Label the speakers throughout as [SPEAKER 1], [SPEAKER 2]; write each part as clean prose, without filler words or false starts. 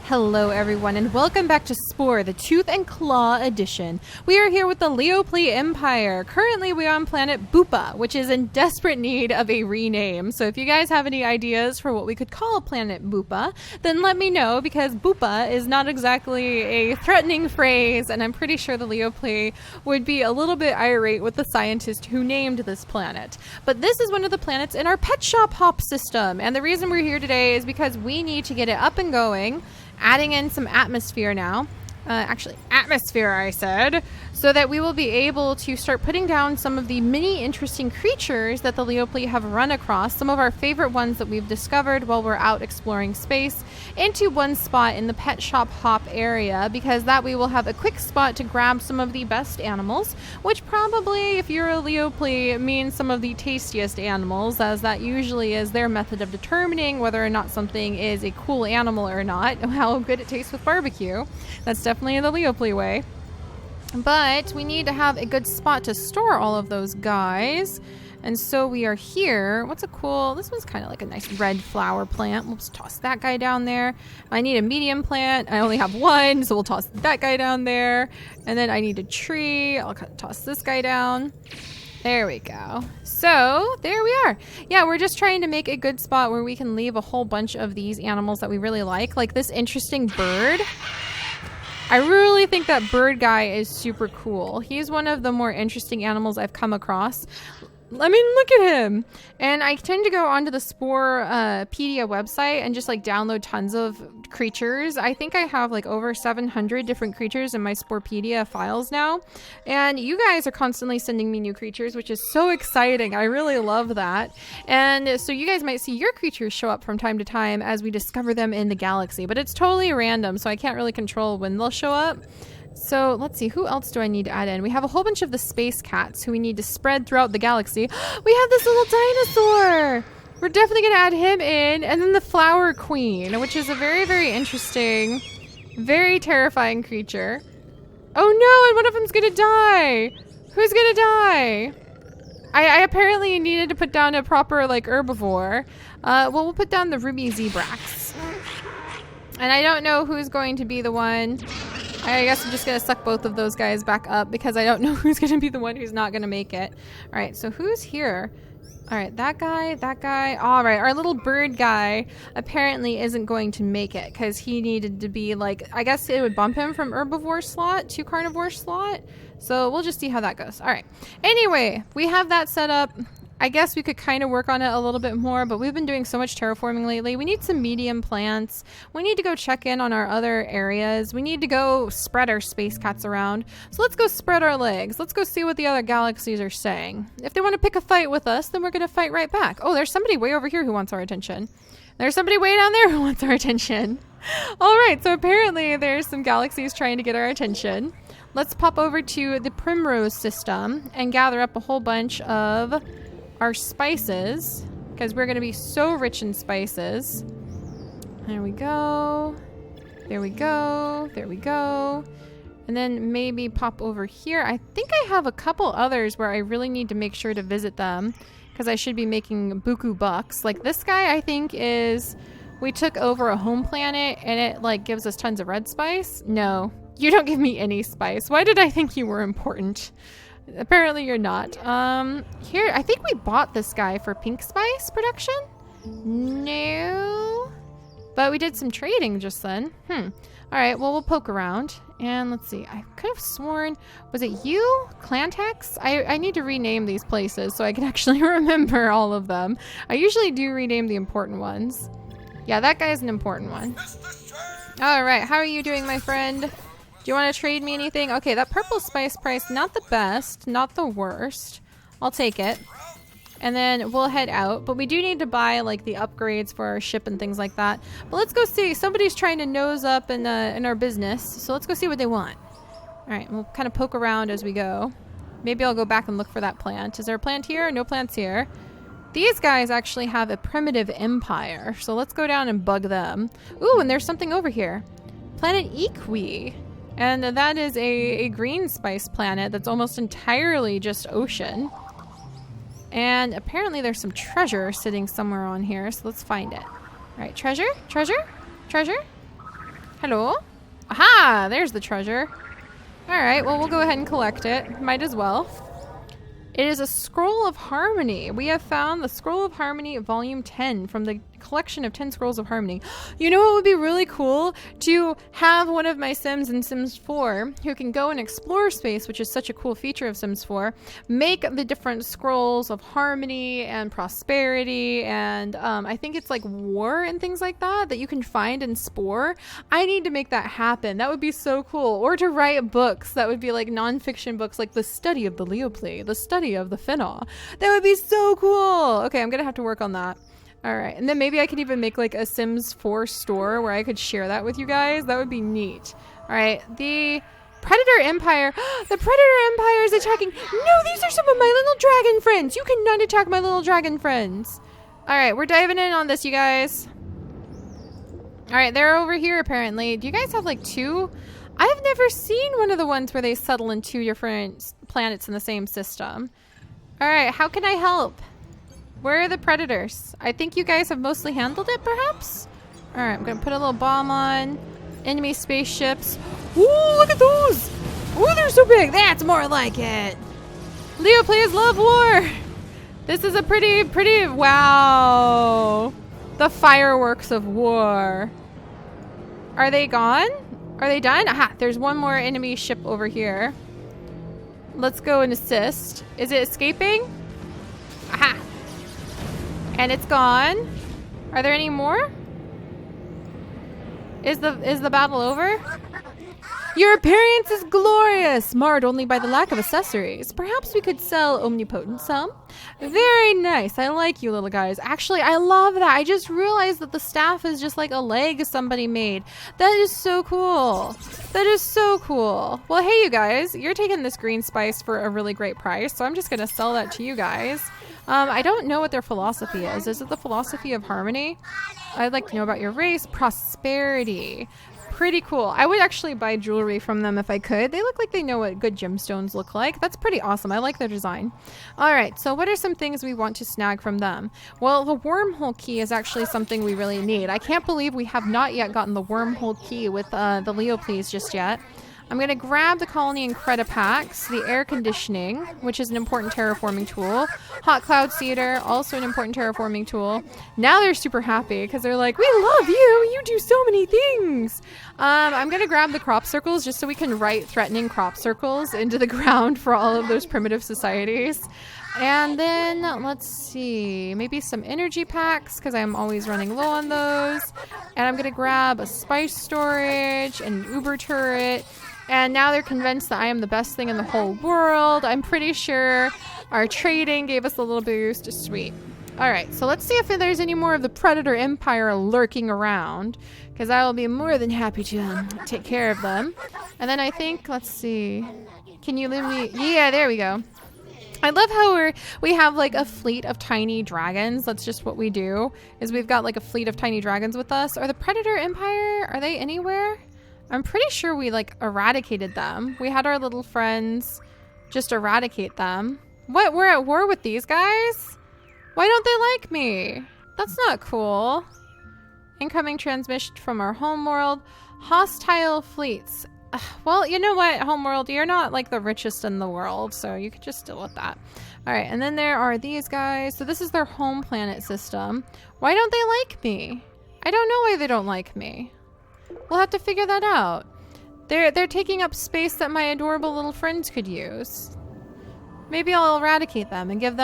[SPEAKER 1] Hello everyone and welcome back to Spore, the Tooth and Claw edition. We are here with the Leopley Empire. Currently we are on planet Bupa, which is in desperate need of a rename. So if you guys have any ideas for what we could call planet Bupa, then let me know, because Bupa is not exactly a threatening phrase, and I'm pretty sure the Leopley would be a little bit irate with the scientist who named this planet. But this is one of the planets in our pet shop hop system, and the reason we're here today is because we need to get it up and going, adding in some atmosphere now. Actually, atmosphere, I said, so that we will be able to start putting down some of the many interesting creatures that the Leopley have run across, some of our favorite ones that we've discovered while we're out exploring space, into one spot in the pet shop hop area, because that way we'll have a quick spot to grab some of the best animals, which probably, if you're a Leopley, means some of the tastiest animals, as that usually is their method of determining whether or not something is a cool animal or not, how good it tastes with barbecue. That's definitely the Leopley way. But we need to have a good spot to store all of those guys. And so we are here. What's a cool... This one's kind of like a nice red flower plant. We'll just toss that guy down there. I need a medium plant. I only have one, so we'll toss that guy down there. And then I need a tree. I'll toss this guy down. There we go. So there we are. Yeah, we're just trying to make a good spot where we can leave a whole bunch of these animals that we really like this interesting bird. I really think that bird guy is super cool. He's one of the more interesting animals I've come across. I mean, look at him. And I tend to go onto the Sporepedia website and just like download tons of creatures. I think I have like over 700 different creatures in my Sporepedia files now. And you guys are constantly sending me new creatures, which is so exciting. I really love that. And so you guys might see your creatures show up from time to time as we discover them in the galaxy. But it's totally random, so I can't really control when they'll show up. So let's see, who else do I need to add in? We have a whole bunch of the space cats who we need to spread throughout the galaxy. We have this little dinosaur! We're definitely going to add him in. And then the flower queen, which is a very, very interesting, very terrifying creature. Oh no, and one of them's going to die! Who's going to die? I apparently needed to put down a proper, like, herbivore. Well, we'll put down the ruby zebrax. And I don't know who's going to be the one... I guess I'm just going to suck both of those guys back up because I don't know who's going to be the one who's not going to make it. All right, so who's here? All right, that guy. All right, our little bird guy apparently isn't going to make it because he needed to be like, I guess it would bump him from herbivore slot to carnivore slot. So we'll just see how that goes. All right. Anyway, we have that set up. I guess we could kind of work on it a little bit more, but we've been doing so much terraforming lately. We need some medium plants. We need to go check in on our other areas. We need to go spread our space cats around. So let's go spread our legs. Let's go see what the other galaxies are saying. If they want to pick a fight with us, then we're going to fight right back. Oh, there's somebody way over here who wants our attention. There's somebody way down there who wants our attention. All right, so apparently there's some galaxies trying to get our attention. Let's pop over to the Primrose system and gather up a whole bunch of our spices, because we're going to be so rich in spices. There we go. There we go. There we go. And then maybe pop over here. I think I have a couple others where I really need to make sure to visit them, because I should be making buku bucks. Like this guy, I think is... We took over a home planet and it like gives us tons of red spice. No, you don't give me any spice. Why did I think you were important? Apparently you're not. Here, I think we bought this guy for pink spice production? No. But we did some trading just then. Alright, well, we'll poke around. And let's see. I could have sworn... Was it you? Clantex? I need to rename these places so I can actually remember all of them. I usually do rename the important ones. Yeah, that guy is an important one. Alright, how are you doing, my friend? Do you want to trade me anything? Okay, that purple spice price, not the best, not the worst. I'll take it. And then we'll head out. But we do need to buy like the upgrades for our ship and things like that. But let's go see. Somebody's trying to nose up in our business. So let's go see what they want. Alright, we'll kind of poke around as we go. Maybe I'll go back and look for that plant. Is there a plant here? No plants here. These guys actually have a primitive empire. So let's go down and bug them. Ooh, and there's something over here. Planet A'we. And that is a green spice planet that's almost entirely just ocean. And apparently there's some treasure sitting somewhere on here, so let's find it. All right, treasure, treasure, treasure. Hello? Aha! There's the treasure. Alright, well, we'll go ahead and collect it. Might as well. It is a Scroll of Harmony. We have found the Scroll of Harmony Volume 10 from the collection of 10 Scrolls of Harmony. You know what would be really cool? To have one of my Sims in Sims 4 who can go and explore space, which is such a cool feature of Sims 4, make the different Scrolls of Harmony and Prosperity and I think it's like War and things like that that you can find in Spore. I need to make that happen. That would be so cool. Or to write books that would be like non-fiction books like The Study of the Leoplay, The Study of the Fynn-A'we. That would be so cool. Okay, I'm gonna have to work on that. All right, and then maybe I could even make like a Sims 4 store where I could share that with you guys. That would be neat. All right, the Predator Empire. The Predator Empire is attacking. No, these are some of my little dragon friends. You cannot attack my little dragon friends. All right, we're diving in on this, you guys. All right, they're over here apparently. Do you guys have like two? I've never seen one of the ones where they settle in two different planets in the same system. All right, how can I help? Where are the predators? I think you guys have mostly handled it, perhaps? All right, I'm gonna put a little bomb on. Enemy spaceships. Ooh, look at those! Ooh, they're so big. That's more like it. Leo plays Love War. This is a pretty, wow. The fireworks of war. Are they gone? Are they done? Aha, there's one more enemy ship over here. Let's go and assist. Is it escaping? Aha. And it's gone. Are there any more? Is the battle over? Your appearance is glorious, marred only by the lack of accessories. Perhaps we could sell omnipotent some. Very nice. I like you little guys. Actually, I love that. I just realized that the staff is just like a leg somebody made. That is so cool. That is so cool. Well, hey, you guys, you're taking this green spice for a really great price, so I'm just going to sell that to you guys. I don't know what their philosophy is. Is it the philosophy of harmony? I'd like to know about your race. Prosperity. Pretty cool. I would actually buy jewelry from them if I could. They look like they know what good gemstones look like. That's pretty awesome. I like their design. All right, so what are some things we want to snag from them? Well, the wormhole key is actually something we really need. I can't believe we have not yet gotten the wormhole key with the Leoplees just yet. I'm going to grab the colony and credit packs, the air conditioning, which is an important terraforming tool, hot cloud cedar, also an important terraforming tool. Now they're super happy because they're like, we love you. You do so many things. I'm going to grab the crop circles just so we can write threatening crop circles into the ground for all of those primitive societies. And then let's see, maybe some energy packs because I'm always running low on those. And I'm going to grab a spice storage, an Uber turret. And now they're convinced that I am the best thing in the whole world. I'm pretty sure our trading gave us a little boost. Sweet. All right, so let's see if there's any more of the Predator Empire lurking around, because I will be more than happy to take care of them. And then I think, let's see. Can you leave me? Yeah, there we go. I love how we have like a fleet of tiny dragons. That's just what we do, is we've got like a fleet of tiny dragons with us. Are the Predator Empire, are they anywhere? I'm pretty sure we like eradicated them. We had our little friends just eradicate them. What? We're at war with these guys? Why don't they like me? That's not cool. Incoming transmission from our homeworld. Hostile fleets. Well, you know what, Homeworld, you're not like the richest in the world, so you could just deal with that. All right, and then there are these guys. So this is their home planet system. Why don't they like me? I don't know why they don't like me. We'll have to figure that out. They're taking up space that my adorable little friends could use. Maybe I'll eradicate them and give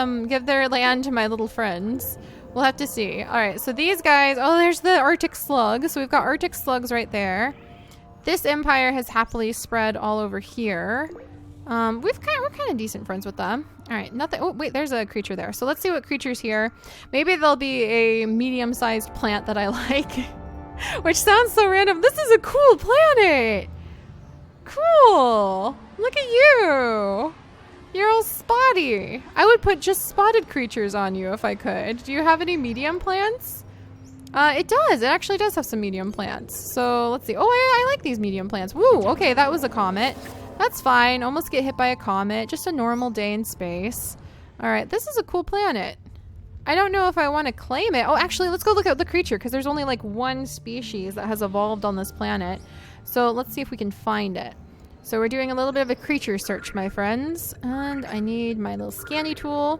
[SPEAKER 1] their land to my little friends. We'll have to see. All right, so these guys, oh, there's the Arctic slug. So we've got Arctic slugs right there. This empire has happily spread all over here. We're kind of decent friends with them. All right, nothing. Oh, wait, there's a creature there. So let's see what creature's here. Maybe there'll be a medium-sized plant that I like. Which sounds so random. This is a cool planet. Cool. Look at you. You're all spotty. I would put just spotted creatures on you if I could. Do you have any medium plants? It does. It actually does have some medium plants. So let's see. Oh, I like these medium plants. Woo. Okay, that was a comet. That's fine. Almost get hit by a comet. Just a normal day in space. All right. This is a cool planet. I don't know if I want to claim it. Oh, actually, let's go look at the creature because there's only like one species that has evolved on this planet. So let's see if we can find it. So we're doing a little bit of a creature search, my friends. And I need my little scanny tool.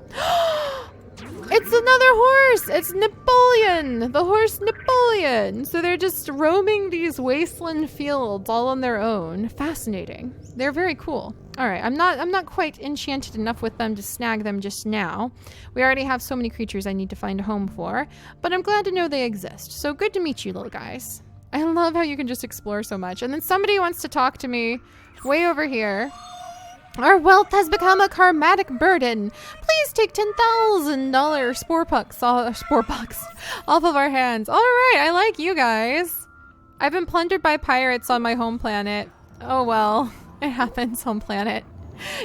[SPEAKER 1] It's another horse! It's Napoleon! The horse Napoleon! So they're just roaming these wasteland fields all on their own. Fascinating. They're very cool. Alright, I'm not quite enchanted enough with them to snag them just now. We already have so many creatures I need to find a home for, but I'm glad to know they exist. So good to meet you, little guys. I love how you can just explore so much. And then somebody wants to talk to me way over here. Our wealth has become a karmatic burden. Please take $10,000 spore pucks off of our hands. All right, I like you guys. I've been plundered by pirates on my home planet. Oh well, it happens, home planet.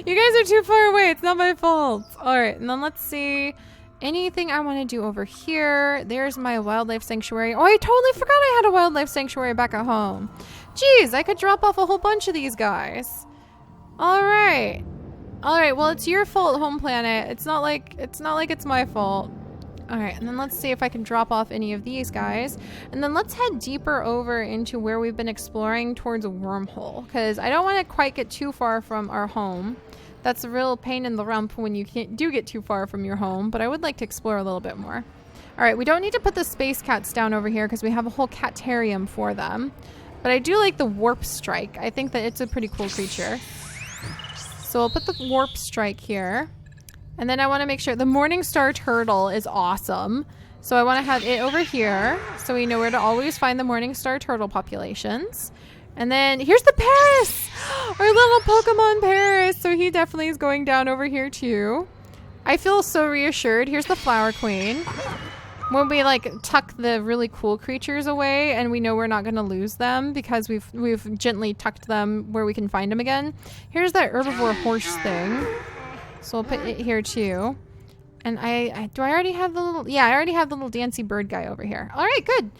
[SPEAKER 1] You guys are too far away. It's not my fault. All right, and then let's see. Anything I want to do over here. There's my wildlife sanctuary. Oh, I totally forgot I had a wildlife sanctuary back at home. Jeez, I could drop off a whole bunch of these guys. All right. Well, it's your fault, home planet. It's not like it's my fault. All right, and then let's see if I can drop off any of these guys. And then let's head deeper over into where we've been exploring towards a wormhole, because I don't want to quite get too far from our home. That's a real pain in the rump when you do get too far from your home, but I would like to explore a little bit more. All right, we don't need to put the space cats down over here because we have a whole catarium for them. But I do like the warp strike. I think that it's a pretty cool creature. So I'll put the warp strike here. And then I want to make sure the morning star turtle is awesome. So I want to have it over here so we know where to always find the morning star turtle populations. And then here's the Paris! Our little Pokemon Paris! So he definitely is going down over here too. I feel so reassured. Here's the Flower Queen. When we like tuck the really cool creatures away and we know we're not going to lose them because we've gently tucked them where we can find them again. Here's that herbivore horse thing. So I'll put it here too. And do I already have the little... Yeah, I already have the little dancy bird guy over here. All right, good.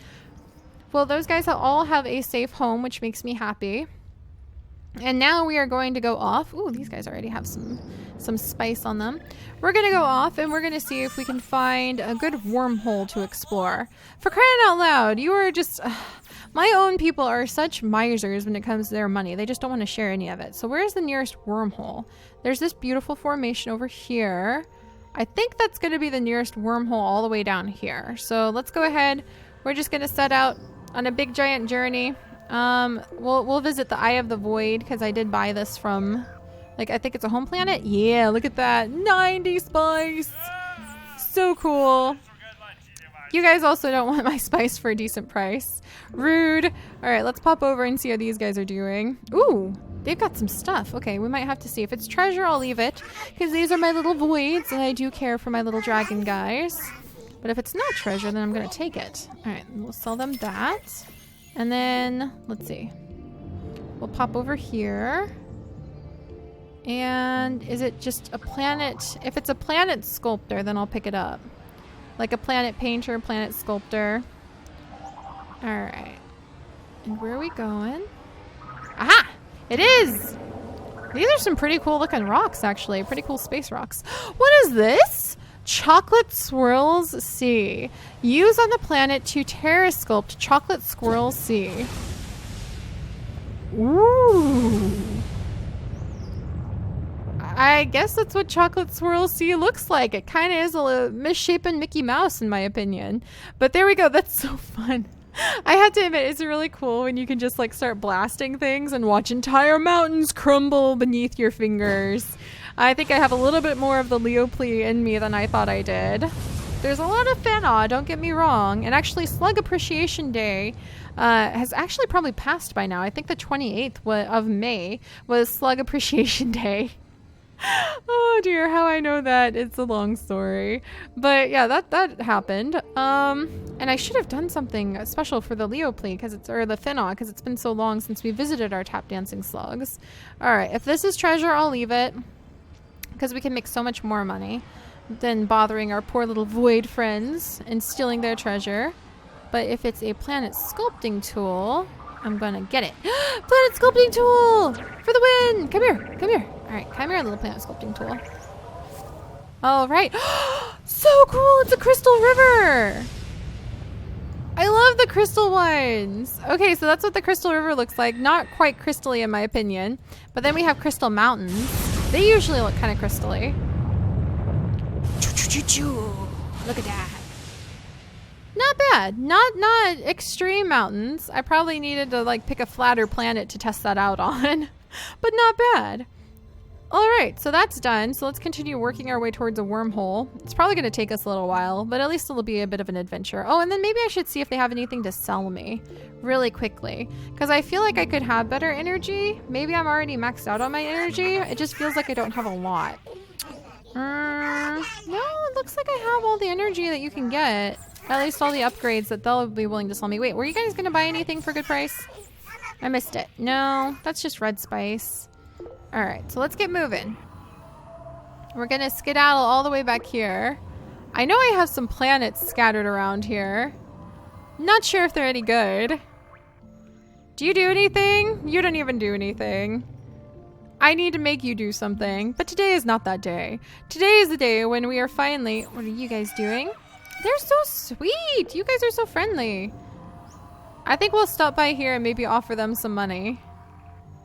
[SPEAKER 1] Well, those guys all have a safe home, which makes me happy. And now we are going to go off. Ooh, these guys already have some spice on them. We're going to go off and we're going to see if we can find a good wormhole to explore. For crying out loud, you are just... my own people are such misers when it comes to their money. They just don't want to share any of it. So where's the nearest wormhole? There's this beautiful formation over here. I think that's going to be the nearest wormhole all the way down here. So let's go ahead. We're just going to set out on a big giant journey. We'll visit the Eye of the Void because I did buy this from, like, I think it's a home planet. Yeah, look at that. 90 spice. So cool. You guys also don't want my spice for a decent price. Rude. All right, let's pop over and see how these guys are doing. Ooh, they've got some stuff. Okay, we might have to see. If it's treasure, I'll leave it because these are my little voids and I do care for my little dragon guys. But if it's not treasure, then I'm going to take it. All right, we'll sell them that. And then, let's see. We'll pop over here. And is it just a planet? If it's a planet sculptor, then I'll pick it up. Like a planet painter, planet sculptor. All right. And where are we going? Aha! It is! These are some pretty cool looking rocks, actually. Pretty cool space rocks. What is this? Chocolate Swirls Sea. Use on the planet to terra sculpt Chocolate Swirl Sea. Ooh. I guess that's what Chocolate Swirl Sea looks like. It kind of is a misshapen Mickey Mouse in my opinion. But there we go. That's so fun. I have to admit, it's really cool when you can just like start blasting things and watch entire mountains crumble beneath your fingers. I think I have a little bit more of the Leoplea in me than I thought I did. There's a lot of Fynn-A'we, don't get me wrong. And actually, Slug Appreciation Day has actually probably passed by now. I think the 28th of May was Slug Appreciation Day. Oh dear, how I know that. It's a long story. But yeah, that happened. And I should have done something special for the Leoplea, or the Fynn-A'we, because it's been so long since we visited our tap dancing slugs. Alright, if this is treasure, I'll leave it. Because we can make so much more money than bothering our poor little void friends and stealing their treasure. But if it's a planet sculpting tool, I'm gonna get it. Planet sculpting tool for the win! Come here, come here. All right, come here, little planet sculpting tool. All right, So cool. It's a crystal river. I love the crystal ones. Okay, so that's what the crystal river looks like. Not quite crystally in my opinion. But then we have crystal mountains. They usually look kind of crystally. Look at that. Not bad. Not extreme mountains. I probably needed to like pick a flatter planet to test that out on. But not bad. Alright, so that's done. So let's continue working our way towards a wormhole. It's probably going to take us a little while, but at least it'll be a bit of an adventure. Oh, and then maybe I should see if they have anything to sell me really quickly. Because I feel like I could have better energy. Maybe I'm already maxed out on my energy. It just feels like I don't have a lot. No, it looks like I have all the energy that you can get. At least all the upgrades that they'll be willing to sell me. Wait, were you guys going to buy anything for a good price? I missed it. No, that's just red spice. Alright, so let's get moving. We're going to skedaddle all the way back here. I know I have some planets scattered around here. Not sure if they're any good. Do you do anything? You don't even do anything. I need to make you do something. But today is not that day. Today is the day when we are finally... What are you guys doing? They're so sweet. You guys are so friendly. I think we'll stop by here and maybe offer them some money.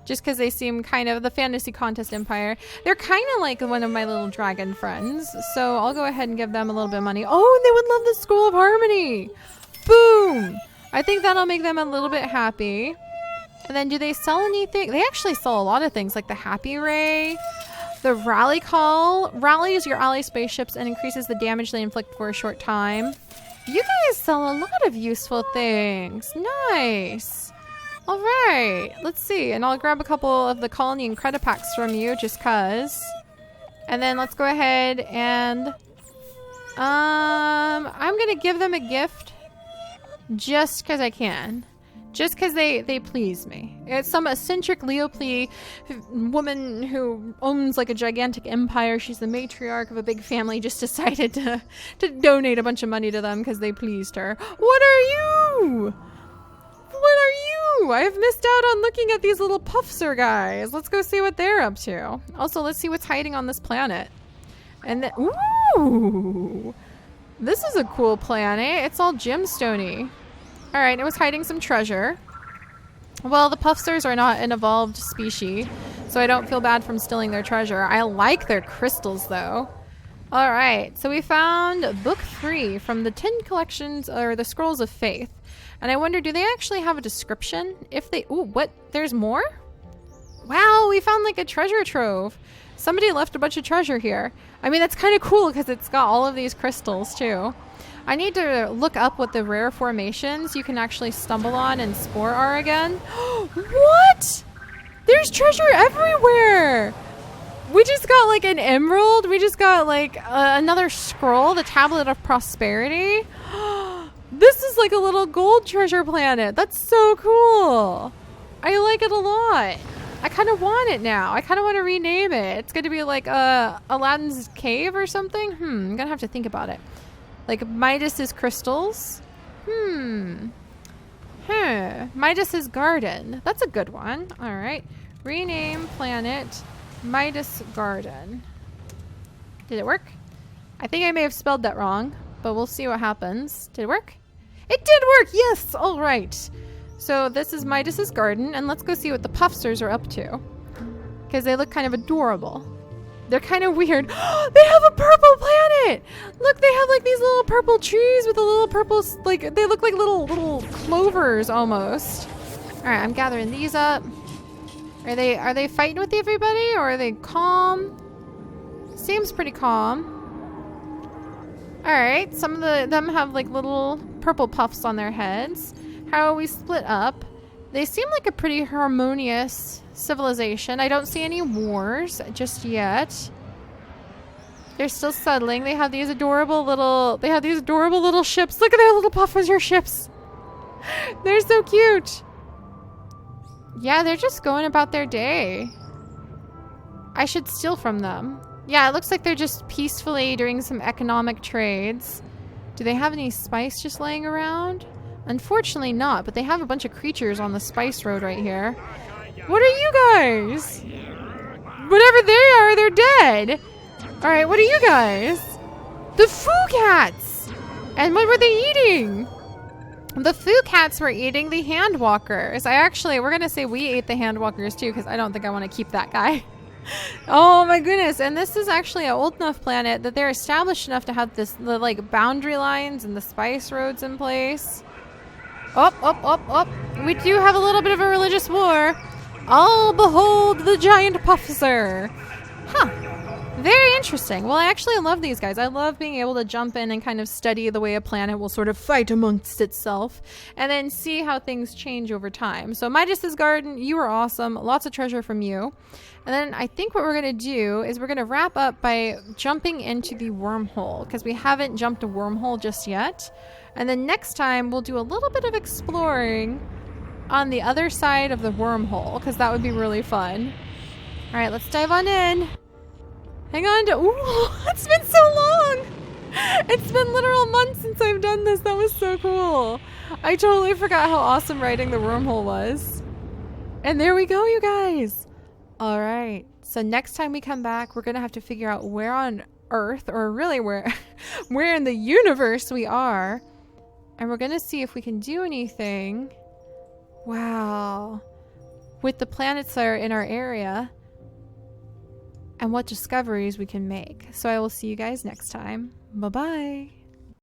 [SPEAKER 1] Just because they seem kind of the fantasy contest empire. They're kind of like one of my little dragon friends. So I'll go ahead and give them a little bit of money. Oh, and they would love the Scroll of Harmony. Boom. I think that'll make them a little bit happy. And then do they sell anything? They actually sell a lot of things like the Happy Ray. The Rally Call. Rallies your ally spaceships and increases the damage they inflict for a short time. You guys sell a lot of useful things. Nice. All right, let's see. And I'll grab a couple of the colony and credit packs from you just cause. And then let's go ahead and I'm gonna give them a gift just because I can. Just because they please me. It's some eccentric Leople woman who owns like a gigantic empire. She's the matriarch of a big family. Just decided to donate a bunch of money to them because they pleased her. What are you? What are you? I've missed out on looking at these little Puffster guys. Let's go see what they're up to. Also, let's see what's hiding on this planet. And then, ooh, this is a cool planet. It's all gemstone-y. All right, it was hiding some treasure. Well, the Puffsters are not an evolved species, so I don't feel bad from stealing their treasure. I like their crystals, though. All right, so we found book 3 from the 10 collections, or the Scrolls of Faith. And I wonder, do they actually have a description? If they... Ooh, what? There's more? Wow, we found like a treasure trove. Somebody left a bunch of treasure here. I mean, that's kind of cool because it's got all of these crystals, too. I need to look up what the rare formations you can actually stumble on in Spore are again. What? There's treasure everywhere! We just got like an emerald. We just got like another scroll, the Tablet of Prosperity. This is like a little gold treasure planet. That's so cool. I like it a lot. I kind of want it now. I kind of want to rename it. It's going to be like Aladdin's Cave or something. I'm going to have to think about it. Like Midas's Crystals. Midas's Garden. That's a good one. All right. Rename planet Midas Garden. Did it work? I think I may have spelled that wrong, but we'll see what happens. Did it work? It did work! Yes! All right. So this is Midas's Garden, and let's go see what the Puffsters are up to. Because they look kind of adorable. They're kind of weird. They have a purple planet! Look, they have like these little purple trees with a little purple, like, they look like little clovers almost. All right, I'm gathering these up. Are they fighting with everybody, or are they calm? Seems pretty calm. All right, some of them have like little purple puffs on their heads. How are we split up? They seem like a pretty harmonious civilization. I don't see any wars just yet. They're still settling. They have these adorable little ships. Look at their little Puffster ships. They're so cute. Yeah, they're just going about their day. I should steal from them. Yeah, it looks like they're just peacefully doing some economic trades. Do they have any spice just laying around? Unfortunately not, but they have a bunch of creatures on the spice road right here. What are you guys? Whatever they are, they're dead. All right, what are you guys? The foo cats! And what were they eating? The foo cats were eating the hand walkers. We're going to say we ate the hand walkers too, because I don't think I want to keep that guy. Oh my goodness. And this is actually an old enough planet that they're established enough to have the like boundary lines and the spice roads in place. We do have a little bit of a religious war. Oh, behold the giant Puffster. Huh. Very interesting. Well, I actually love these guys. I love being able to jump in and kind of study the way a planet will sort of fight amongst itself and then see how things change over time. So Midas's garden, you were awesome. Lots of treasure from you. And then I think what we're going to do is we're going to wrap up by jumping into the wormhole because we haven't jumped a wormhole just yet. And then next time we'll do a little bit of exploring on the other side of the wormhole because that would be really fun. All right, let's dive on in. Hang on to... Ooh, it's been so long. It's been literal months since I've done this. That was so cool. I totally forgot how awesome riding the wormhole was. And there we go, you guys. All right. So next time we come back, we're going to have to figure out where on Earth, or really where in the universe we are. And we're going to see if we can do anything. Wow. With the planets that are in our area. And what discoveries we can make. So I will see you guys next time. Bye-bye.